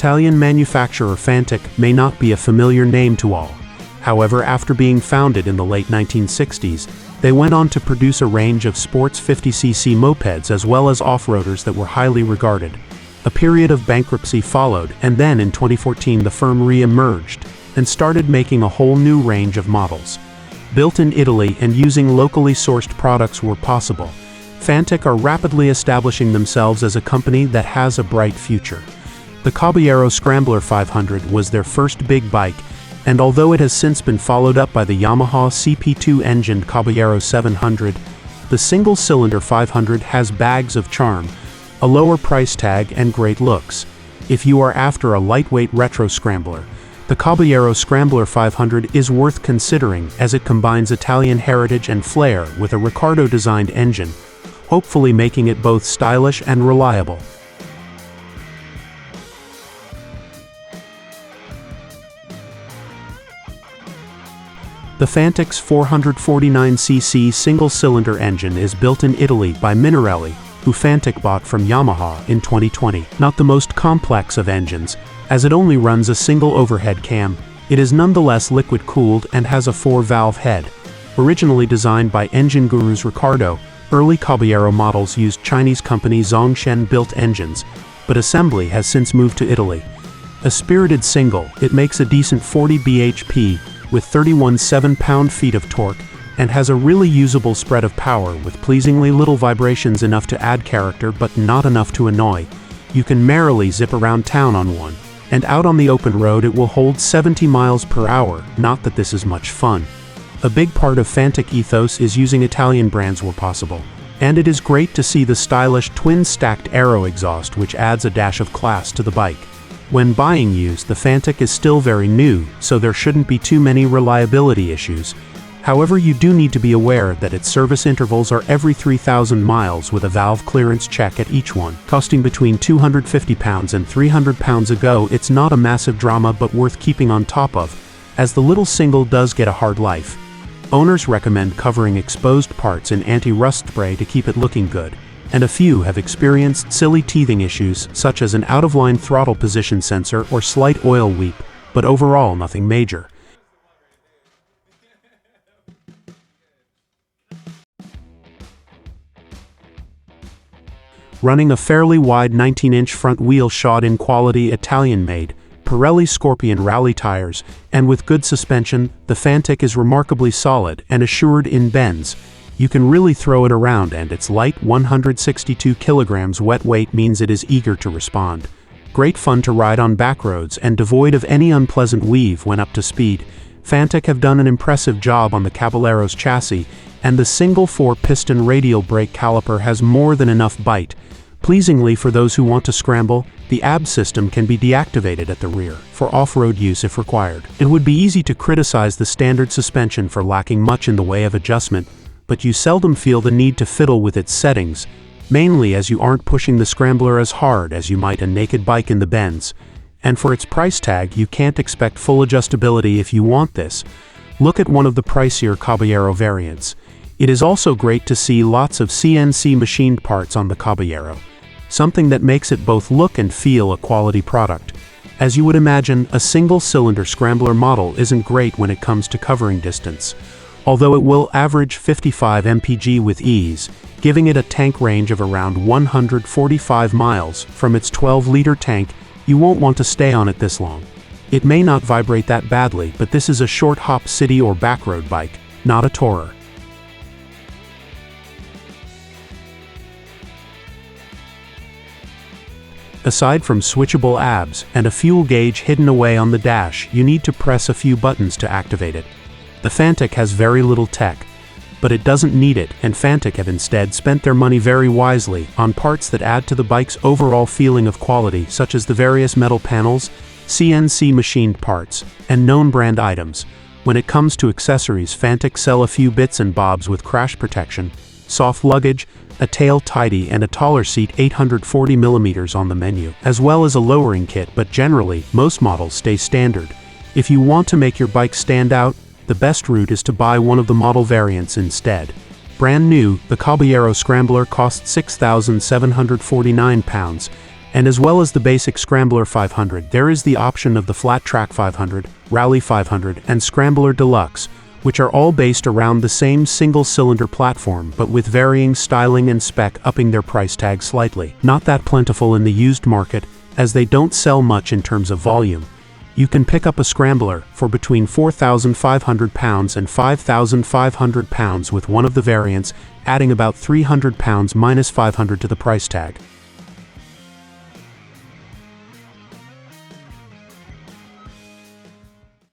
Italian manufacturer Fantic may not be a familiar name to all. However, after being founded in the late 1960s, they went on to produce a range of sports 50cc mopeds as well as off-roaders that were highly regarded. A period of bankruptcy followed, and then in 2014 the firm re-emerged and started making a whole new range of models. Built in Italy and using locally sourced products where possible, Fantic are rapidly establishing themselves as a company that has a bright future. The Caballero Scrambler 500 was their first big bike, and although it has since been followed up by the Yamaha CP2 engined Caballero 700, the single-cylinder 500 has bags of charm, a lower price tag, and great looks. If you are after a lightweight retro scrambler, the Caballero Scrambler 500 is worth considering as it combines Italian heritage and flair with a Ricardo-designed engine, hopefully making it both stylish and reliable. The Fantic's 449cc single-cylinder engine is built in Italy by Minarelli, who Fantic bought from Yamaha in 2020. Not the most complex of engines, as it only runs a single overhead cam, it is nonetheless liquid-cooled and has a 4-valve head. Originally designed by engine gurus Ricardo, early Caballero models used Chinese company Zongshen built engines, but assembly has since moved to Italy. A spirited single, it makes a decent 40 bhp, with 31 7-pound-feet of torque, and has a really usable spread of power with pleasingly little vibrations, enough to add character but not enough to annoy. You can merrily zip around town on one, and out on the open road it will hold 70 miles per hour, not that this is much fun. A big part of Fantic ethos is using Italian brands where possible, and it is great to see the stylish twin-stacked aero exhaust, which adds a dash of class to the bike. When buying used, the Fantic is still very new, so there shouldn't be too many reliability issues. However, you do need to be aware that its service intervals are every 3,000 miles with a valve clearance check at each one. Costing between £250 and £300 a go, it's not a massive drama but worth keeping on top of, as the little single does get a hard life. Owners recommend covering exposed parts in anti-rust spray to keep it looking good, and a few have experienced silly teething issues such as an out-of-line throttle position sensor or slight oil weep, but overall nothing major. Running a fairly wide 19-inch front wheel shod in quality Italian-made Pirelli Scorpion rally tires, and with good suspension, the Fantic is remarkably solid and assured in bends. You can really throw it around, and its light 162 kilograms wet weight means it is eager to respond. Great fun to ride on back roads and devoid of any unpleasant weave when up to speed. Fantic have done an impressive job on the Caballero's chassis, and the single 4-piston radial brake caliper has more than enough bite. Pleasingly, for those who want to scramble, the AB system can be deactivated at the rear, for off-road use if required. It would be easy to criticize the standard suspension for lacking much in the way of adjustment, but you seldom feel the need to fiddle with its settings, mainly as you aren't pushing the Scrambler as hard as you might a naked bike in the bends. And for its price tag, you can't expect full adjustability if you want this. Look at one of the pricier Caballero variants. It is also great to see lots of CNC machined parts on the Caballero, something that makes it both look and feel a quality product. As you would imagine, a single-cylinder Scrambler model isn't great when it comes to covering distance, although it will average 55 mpg with ease, giving it a tank range of around 145 miles. From its 12-liter tank, you won't want to stay on it this long. It may not vibrate that badly, but this is a short hop city or backroad bike, not a tourer. Aside from switchable ABS and a fuel gauge hidden away on the dash, you need to press a few buttons to activate it. The Fantic has very little tech, but it doesn't need it, and Fantic have instead spent their money very wisely on parts that add to the bike's overall feeling of quality, such as the various metal panels, CNC machined parts, and known brand items. When it comes to accessories, Fantic sell a few bits and bobs with crash protection, soft luggage, a tail tidy, and a taller seat 840mm on the menu, as well as a lowering kit, but generally, most models stay standard. If you want to make your bike stand out, the best route is to buy one of the model variants instead. Brand new, the Caballero Scrambler costs £6,749, And as well as the basic Scrambler 500, there is the option of the Flat Track 500, Rally 500, and Scrambler Deluxe, which are all based around the same single-cylinder platform but with varying styling and spec, upping their price tag slightly. Not that plentiful in the used market, as they don't sell much in terms of volume. You can pick up a Scrambler for between £4,500 and £5,500 with one of the variants, adding about £300 minus £500 to the price tag.